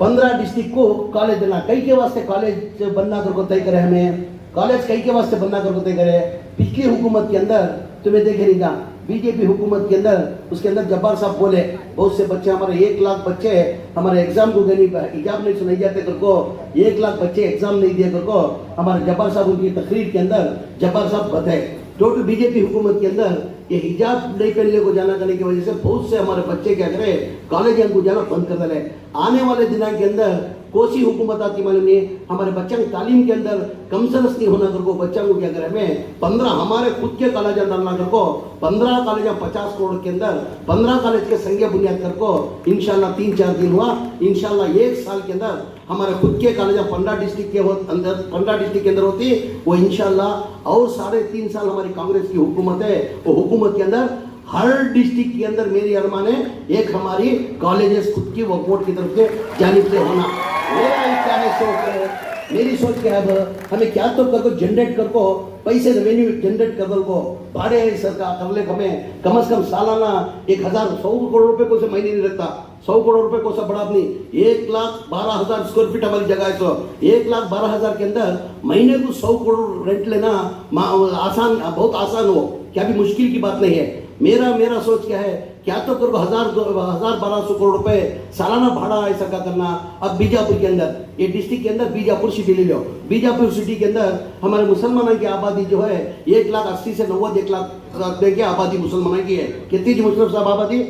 15 district को college देना, कई के वास्ते कॉलेज बनना करको तय करे, हमें कॉलेज कई के वास्ते बनना करको तय करे। पिछली हुकूमत के अंदर तुम्हें देखे नहीं था, बीजेपी हुकूमत के अंदर, उसके अंदर जब्बार साहब बोले बहुत से बच्चे हमारे 1 लाख बच्चे हमारे एग्जाम को देने एग्जाम नहीं सुनाई जाते करको, 1 लाख बच्चे एग्जाम नहीं दिए करको हमारे जब्बार साहब उनकी तकरीर के अंदर जब्बार साहब बताए। टोटल बीजेपी हुकूमत के अंदर ये हिजाब नहीं पहनने को जाना करने की वजह से बहुत से हमारे बच्चे क्या करें, कॉलेज को जाना बंद कर दे। आने वाले दिनों के अंदर कोसी हुकूमत आती मालूम नहीं, हमारे बच्चों की तालीम के अंदर कम सरस नहीं होना करको बच्चों को क्या करें, हमें 15 हमारे खुद के कॉलेज डालना करको 15 कॉलेज 50 करोड़ के अंदर 15 कॉलेज के संख्या बुनियाद करको इंशाल्लाह 3-4 दिन हुआ, इंशाल्लाह 1 साल के अंदर हमारे खुद के कॉलेज 15 डिस्ट्रिक्ट के अंदर 15 डिस्ट्रिक्ट के अंदर होती वो इंशाल्लाह। और 3.5 साल हमारी कांग्रेस की हुकूमत है, वो हुकूमत के अंदर हर डिस्ट्रिक्ट के अंदर मेरी अरमान है एक हमारी कॉलेजेस खुद की वक्फ बोर्ड की तरफ से जानिब से होना। मेरा क्या है सोच है, मेरी सोच क्या है, हमें क्या तो करको जनरेट करको पैसे रेवेन्यू जनरेट कर को भाड़े सरकार कर ले, हमें कम से कम सालाना 1,100 करोड़ रुपए को से महीने नहीं रखता, 100 करोड़ रुपए को सब बड़ा अपनी 1,12,000 स्क्वायर फीट हमारी जगह है, तो 1,12,000 के अंदर महीने को 100 करोड़ रेंट लेना आसान, बहुत आसान हो, क्या भी मुश्किल की बात नहीं है। मेरा सोच क्या है, क्या तो करो 1,000-1,200 करोड़ रुपए सालाना भाड़ा ऐसा का करना। अब बीजापुर के अंदर ये डिस्ट्रिक्ट के अंदर बीजापुर सिटी ले लो, बीजापुर सिटी के अंदर हमारे मुसलमानों की आबादी जो है 1,80,000 से 90 1 लाख की आबादी मुसलमानों की है। कितनी जी मुस्लिम साहब आबादी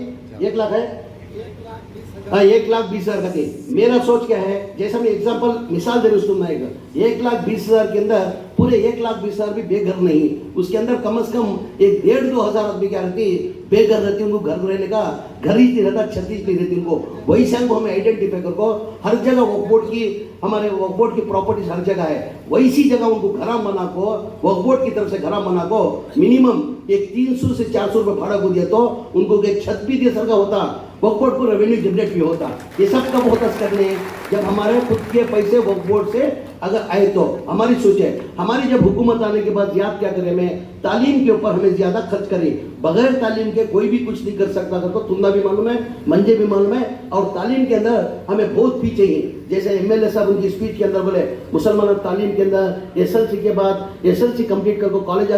1 लाख है, 1,20,000 का थी। मेरा सोच क्या है, जैसा मैं एग्जांपल मिसाल दे रहा हूँ, 1,20,000 के अंदर पूरे 1,20,000 भी बेघर नहीं, उसके अंदर कम से कम 1,500-2 हज़ार आदमी क्या रहती बेघर रहती, उनको घर रहने का घर ही नहीं रहता, छत्तीस नहीं रहती उनको। वही संग हमें आइडेंटिफाई करको हर जगह वक्फ बोर्ड की, हमारे वक्फ बोर्ड की प्रॉपर्टीज हर जगह है, वैसी जगह उनको घरा बना को वक्फ बोर्ड की तरफ से घरा बना को मिनिमम एक 300 से 400 रुपए भाड़ा को दिया तो उनको एक छत भी दे सका होता, वक्फ बोर्ड को रेवेन्यू जनरेट भी होता। ये सब कब होता करने जब हमारे खुद के पैसे वक्फ बोर्ड से अगर आए तो। हमारी सोच है, हमारी जब हुकूमत आने के बाद याद क्या करें, हमें तालीम के ऊपर हमें ज्यादा खर्च करें, बगैर तालीम के कोई भी कुछ नहीं कर सकता, तो तुम्हें भी मालूम है, मंजे भी मालूम है। और तालीम के अंदर हमें बहुत फी चाहिए, जैसे एमएलए साहब उनकी स्पीच के अंदर बोले मुसलमान तालीम के अंदर SLC के बाद SLC कंप्लीट करके कॉलेज